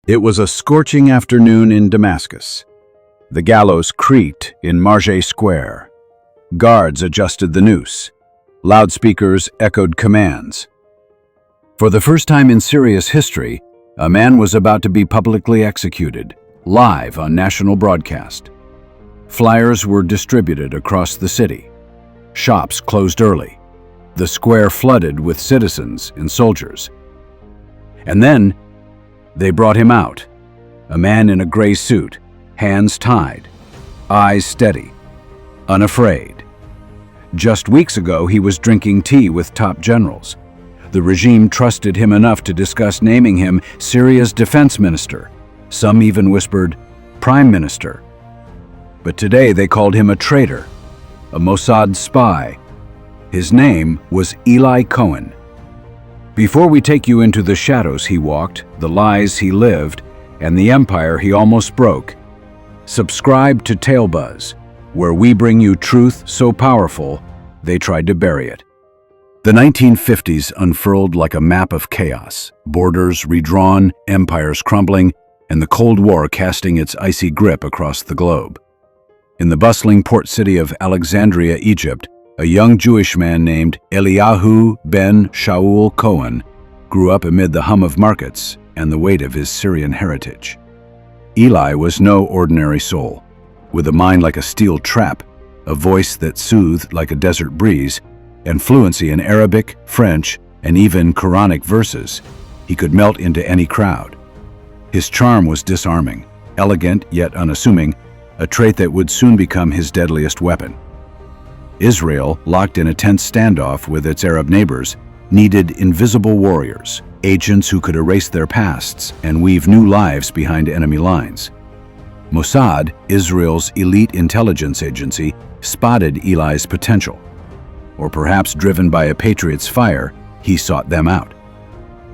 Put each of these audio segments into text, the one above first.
It was a scorching afternoon in Damascus. The gallows creaked in Marjah Square. Guards adjusted the noose. Loudspeakers echoed commands. For the first time in Syria's history, a man was about to be publicly executed, live on national broadcast. Flyers were distributed across the city. Shops closed early. The square flooded with citizens and soldiers. And then they brought him out, a man in a gray suit, hands tied, eyes steady, unafraid. Just weeks ago, he was drinking tea with top generals. The regime trusted him enough to discuss naming him Syria's defense minister. Some even whispered, prime minister. But today they called him a traitor, a Mossad spy. His name was Eli Cohen. Before we take you into the shadows he walked, the lies he lived, and the empire he almost broke, subscribe to Tailbuzz, where we bring you truth so powerful they tried to bury it. The 1950s unfurled like a map of chaos, borders redrawn, empires crumbling, and the Cold War casting its icy grip across the globe. In the bustling port city of Alexandria, Egypt, a young Jewish man named Eliyahu ben Shaul Cohen grew up amid the hum of markets and the weight of his Syrian heritage. Eli was no ordinary soul. With a mind like a steel trap, a voice that soothed like a desert breeze, and fluency in Arabic, French, and even Quranic verses, he could melt into any crowd. His charm was disarming, elegant yet unassuming, a trait that would soon become his deadliest weapon. Israel, locked in a tense standoff with its Arab neighbors, needed invisible warriors, agents who could erase their pasts and weave new lives behind enemy lines. Mossad, Israel's elite intelligence agency, spotted Eli's potential. Or perhaps driven by a patriot's fire, he sought them out.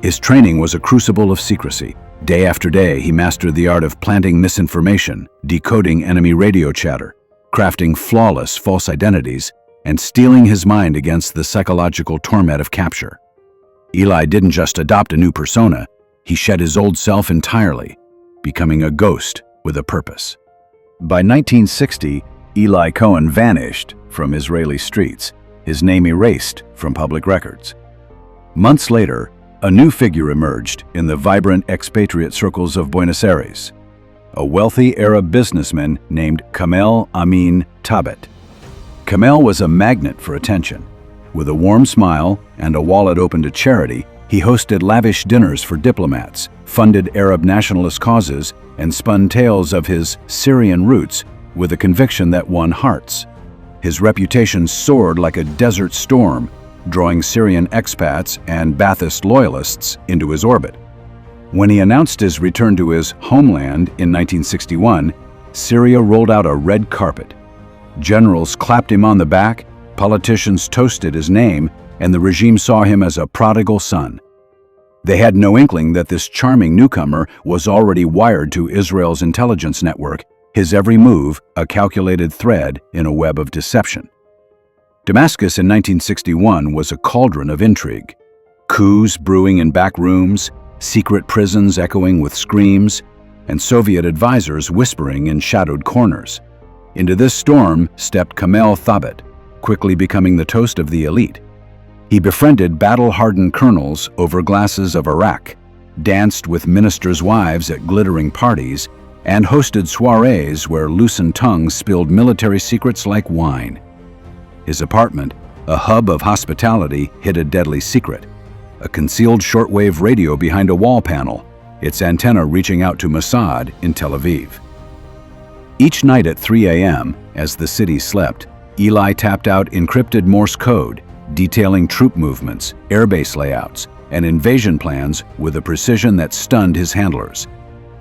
His training was a crucible of secrecy. Day after day, he mastered the art of planting misinformation, decoding enemy radio chatter, crafting flawless false identities, and steeling his mind against the psychological torment of capture. Eli didn't just adopt a new persona, he shed his old self entirely, becoming a ghost with a purpose. By 1960, Eli Cohen vanished from Israeli streets, his name erased from public records. Months later, a new figure emerged in the vibrant expatriate circles of Buenos Aires, a wealthy Arab businessman named Kamel Amin Tabet. Kamel was a magnet for attention. With a warm smile and a wallet open to charity, he hosted lavish dinners for diplomats, funded Arab nationalist causes, and spun tales of his Syrian roots with a conviction that won hearts. His reputation soared like a desert storm, drawing Syrian expats and Ba'athist loyalists into his orbit. When he announced his return to his homeland in 1961, Syria rolled out a red carpet. Generals clapped him on the back, politicians toasted his name, and the regime saw him as a prodigal son. They had no inkling that this charming newcomer was already wired to Israel's intelligence network, his every move a calculated thread in a web of deception. Damascus in 1961 was a cauldron of intrigue. Coups brewing in back rooms, secret prisons echoing with screams, and Soviet advisors whispering in shadowed corners. Into this storm stepped Kamel Tabet, quickly becoming the toast of the elite. He befriended battle-hardened colonels over glasses of Iraq, danced with ministers' wives at glittering parties, and hosted soirees where loosened tongues spilled military secrets like wine. His apartment, a hub of hospitality, hid a deadly secret: a concealed shortwave radio behind a wall panel, its antenna reaching out to Mossad in Tel Aviv. Each night at 3 a.m., as the city slept, Eli tapped out encrypted Morse code, detailing troop movements, airbase layouts, and invasion plans with a precision that stunned his handlers.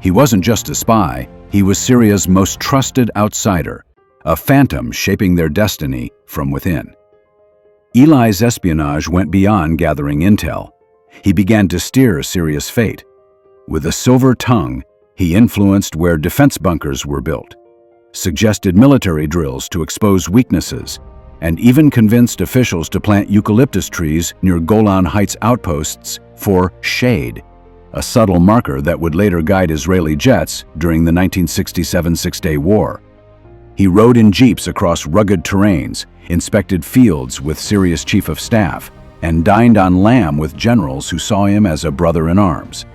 He wasn't just a spy, he was Syria's most trusted outsider, a phantom shaping their destiny from within. Eli's espionage went beyond gathering intel. He began to steer Syria's fate. With a silver tongue, he influenced where defense bunkers were built, suggested military drills to expose weaknesses, and even convinced officials to plant eucalyptus trees near Golan Heights outposts for shade. a subtle marker that would later guide Israeli jets during the 1967 Six-Day War. He rode in jeeps across rugged terrains, inspected fields with Syria's chief of staff, and dined on lamb with generals who saw him as a brother in arms.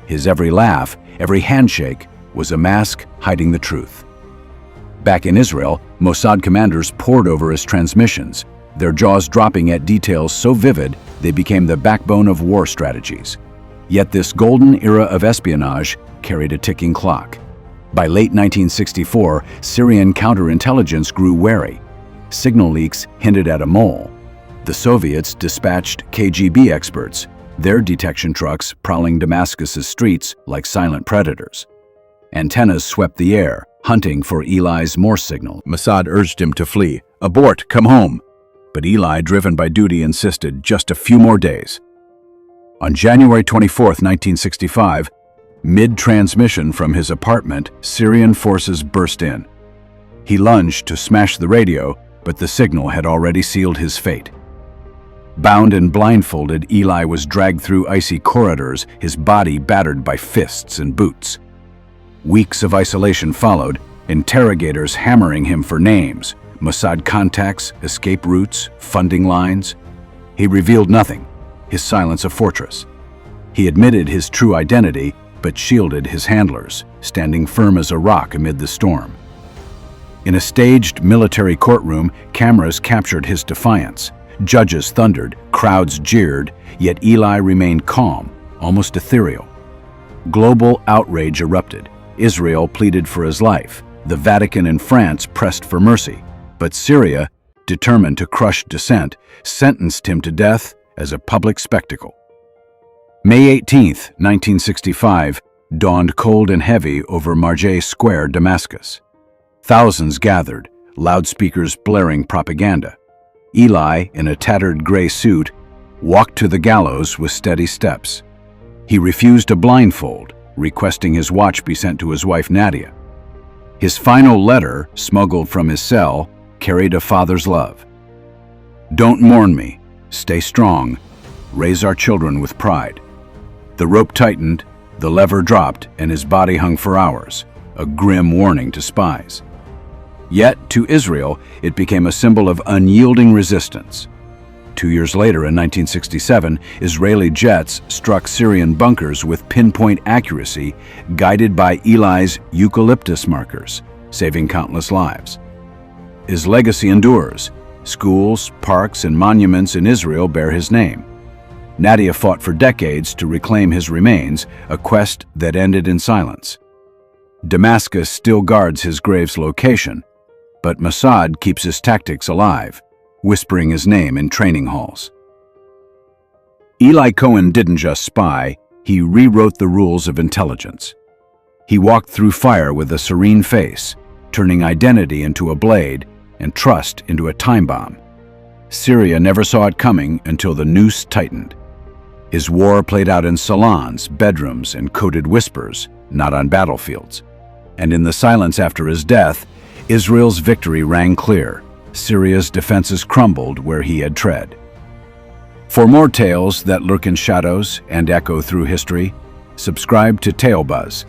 His every laugh, every handshake, was a mask hiding the truth. Back in Israel, Mossad commanders pored over his transmissions, their jaws dropping at details so vivid they became the backbone of war strategies. Yet this golden era of espionage carried a ticking clock. By late 1964, Syrian counterintelligence grew wary. Signal leaks hinted at a mole. The Soviets dispatched KGB experts, their detection trucks prowling Damascus's streets like silent predators. Antennas swept the air, hunting for Eli's Morse signal. Mossad urged him to flee. "Abort, come home." But Eli, driven by duty, insisted just a few more days. On January 24, 1965, mid-transmission from his apartment, Syrian forces burst in. He lunged to smash the radio, but the signal had already sealed his fate. Bound and blindfolded, Eli was dragged through icy corridors, his body battered by fists and boots. Weeks of isolation followed, interrogators hammering him for names, Mossad contacts, escape routes, funding lines. He revealed nothing, his silence a fortress. He admitted his true identity, but shielded his handlers, standing firm as a rock amid the storm. In a staged military courtroom, cameras captured his defiance. Judges thundered, crowds jeered, yet Eli remained calm, almost ethereal. Global outrage erupted. Israel pleaded for his life. The Vatican and France pressed for mercy. But Syria, determined to crush dissent, sentenced him to death as a public spectacle. May 18, 1965, dawned cold and heavy over Marjah Square, Damascus. Thousands gathered, loudspeakers blaring propaganda. Eli, in a tattered gray suit, walked to the gallows with steady steps. He refused a blindfold, requesting his watch be sent to his wife Nadia. His final letter, smuggled from his cell, carried a father's love. "Don't mourn me. Stay strong. Raise our children with pride." The rope tightened, the lever dropped, and his body hung for hours, a grim warning to spies. Yet, to Israel, it became a symbol of unyielding resistance. 2 years later, in 1967, Israeli jets struck Syrian bunkers with pinpoint accuracy, guided by Eli's eucalyptus markers, saving countless lives. His legacy endures. Schools, parks, and monuments in Israel bear his name. Nadia fought for decades to reclaim his remains, a quest that ended in silence. Damascus still guards his grave's location, but Mossad keeps his tactics alive, whispering his name in training halls. Eli Cohen didn't just spy, he rewrote the rules of intelligence. He walked through fire with a serene face, turning identity into a blade and trust into a time bomb. Syria never saw it coming until the noose tightened. His war played out in salons, bedrooms, and coded whispers, not on battlefields. And in the silence after his death, Israel's victory rang clear. Syria's defenses crumbled where he had tread. For more tales that lurk in shadows and echo through history, subscribe to Tale Buzz,